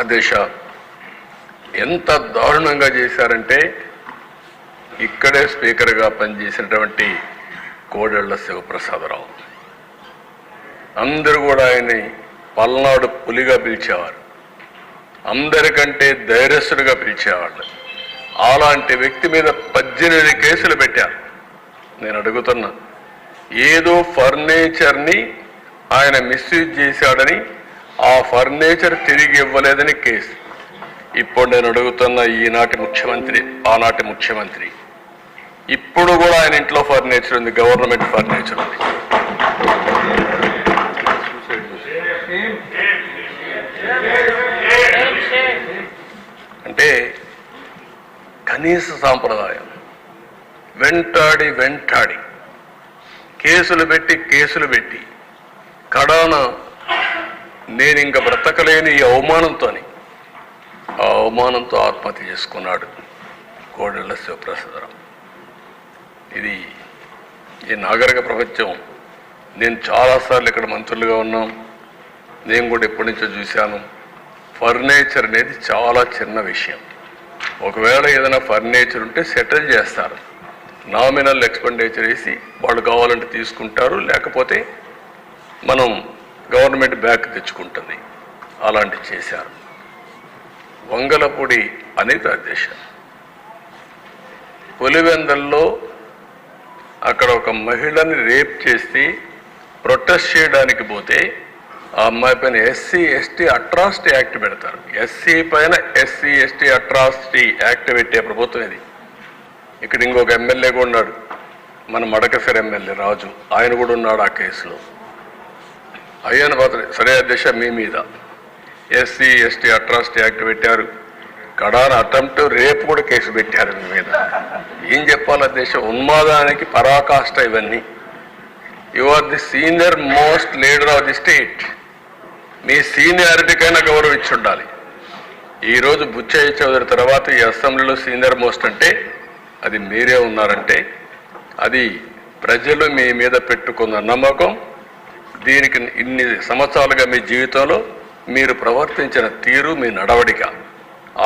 అధ్యక్ష, ఎంత దారుణంగా చేశారంటే ఇక్కడే స్పీకర్గా పనిచేసినటువంటి కోడెళ్ల శివప్రసాదరావు అందరూ కూడా ఆయన్ని పల్నాడు పులిగా పిలిచేవారు, అందరికంటే ధైర్యస్తుడిగా పిలిచేవాళ్ళు. అలాంటి వ్యక్తి మీద 18 కేసులు పెట్టారు. నేను అడుగుతున్నా, ఏదో ఫర్నిచర్ని ఆయన మిస్యూజ్ చేశాడని ఆ ఫర్నిచర్ తిరిగి ఇవ్వలేదని కేసు. ఇప్పుడు నేను అడుగుతున్న ఈనాటి ముఖ్యమంత్రి, ఆనాటి ముఖ్యమంత్రి, ఇప్పుడు కూడా ఆయన ఇంట్లో ఫర్నిచర్ ఉంది, గవర్నమెంట్ ఫర్నిచర్ ఉంది. అంటే కనీస సాంప్రదాయం వెంటాడి కేసులు పెట్టి కడాన నేను ఇంక బ్రతకలేని ఈ అవమానంతో ఆత్మహత్య చేసుకున్నాడు కోడెళ్ల శివప్రసాదరావు. ఇది ఈ నాగరిక ప్రపంచం. నేను చాలాసార్లు ఇక్కడ మంత్రులుగా ఉన్నాం, నేను కూడా ఎప్పటి నుంచో చూశాను. ఫర్నిచర్ అనేది చాలా చిన్న విషయం. ఒకవేళ ఏదైనా ఫర్నిచర్ ఉంటే సెటిల్ చేస్తారు, నామినల్ ఎక్స్పెండిచర్ వేసి వాళ్ళు కావాలంటే తీసుకుంటారు, లేకపోతే మనం గవర్నమెంట్ బ్యాక్ తెచ్చుకుంటుంది. అలాంటివి చేశారు. వంగలపూడి అనిత అధ్యక్ష పులివెందల్లో అక్కడ ఒక మహిళని రేప్ చేసి ప్రొటెస్ట్ చేయడానికి పోతే ఆ అమ్మాయి పైన ఎస్సీ ఎస్టీ అట్రాసిటీ యాక్ట్ పెడతారు. ఎస్సీ పైన ఎస్సీ ఎస్టీ అట్రాసిటీ యాక్ట్ పెట్టే ప్రభుత్వం ఇది. ఇక్కడ ఇంకొక ఎమ్మెల్యే కూడా ఉన్నాడు, మన మడకసిర ఎమ్మెల్యే రాజు, ఆయన కూడా ఉన్నాడు ఆ కేసులో. అయ్యాను పాత్ర సరే అధ్యక్ష, మీ మీద ఎస్సీ ఎస్టీ అట్రాసిటీ యాక్ట్ పెట్టారు, కడాన అటెంప్ట్ రేపు కూడా కేసు పెట్టారు మీ మీద. ఏం చెప్పాలి అధ్యక్ష, ఉన్మాదానికి పరాకాష్ట ఇవన్నీ. You are the senior most leader of the state. మీ సీనియారిటీకైనా గౌరవం ఇచ్చి ఉండాలి. ఈరోజు బుచ్చయ్య చౌదరి తర్వాత ఈ అసెంబ్లీలో సీనియర్ మోస్ట్ అంటే అది మీరే ఉన్నారంటే అది ప్రజలు మీ మీద పెట్టుకున్న నమ్మకం. దీనికి ఇన్ని సంవత్సరాలుగా మీ జీవితంలో మీరు ప్రవర్తించిన తీరు, మీ నడవడిక,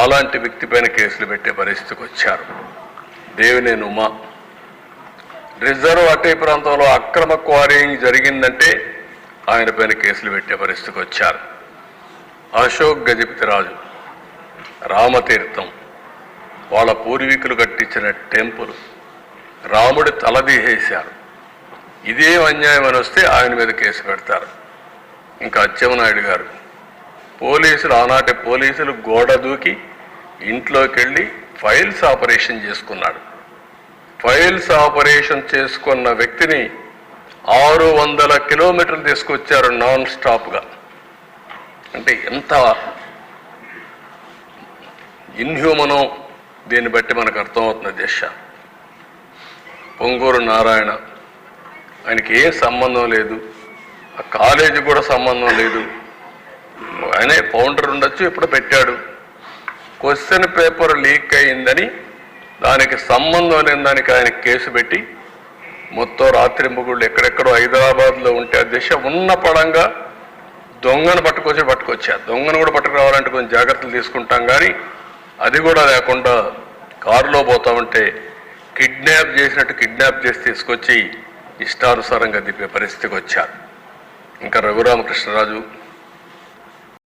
అలాంటి వ్యక్తి పైన కేసులు పెట్టే పరిస్థితికి వచ్చారు. దేవినేని ఉమా రిజర్వ్ అటవీ ప్రాంతంలో అక్రమ క్వారీయింగ్ జరిగిందంటే ఆయన పైన కేసులు పెట్టే పరిస్థితికి వచ్చారు. అశోక్ గజపతిరాజు రామతీర్థం, వాళ్ళ పూర్వీకులు కట్టించిన టెంపుల్, రాముడి తలదీసేశారు. ఇదేం అన్యాయం అని వస్తే ఆయన మీద కేసు పెడతారు. ఇంకా అచ్చెన్నాయుడు గారు, పోలీసులు, ఆనాటి పోలీసులు గోడ దూకి ఇంట్లోకి వెళ్ళి ఫైల్స్ ఆపరేషన్ చేసుకున్నాడు. ఫైల్స్ ఆపరేషన్ చేసుకున్న వ్యక్తిని 600 కిలోమీటర్లు తీసుకొచ్చారు నాన్ స్టాప్గా. అంటే ఎంత ఇన్హ్యూమనో దీన్ని బట్టి మనకు అర్థమవుతుంది అధ్యక్ష. పొంగూరు నారాయణ, ఆయనకి ఏం సంబంధం లేదు, ఆ కాలేజీ కూడా సంబంధం లేదు, ఆయనే ఫౌండర్ ఉండొచ్చు, ఎప్పుడు పెట్టాడు. క్వశ్చన్ పేపర్ లీక్ అయిందని దానికి సంబంధం లేని దానికి ఆయన కేసు పెట్టి మొత్తం రాత్రి ముగుళ్ళు ఎక్కడెక్కడో హైదరాబాద్లో ఉంటే అధ్యక్ష ఉన్న పడంగా దొంగను పట్టుకొచ్చారు. దొంగను కూడా పట్టుకురావాలంటే కొంచెం జాగ్రత్తలు తీసుకుంటాం, కానీ అది కూడా లేకుండా కారులో పోతా ఉంటే కిడ్నాప్ చేసినట్టు కిడ్నాప్ చేసి తీసుకొచ్చి ఇష్టానుసారంగా దిప్పే పరిస్థితికి వచ్చారు. ఇంకా రఘురామకృష్ణరాజు,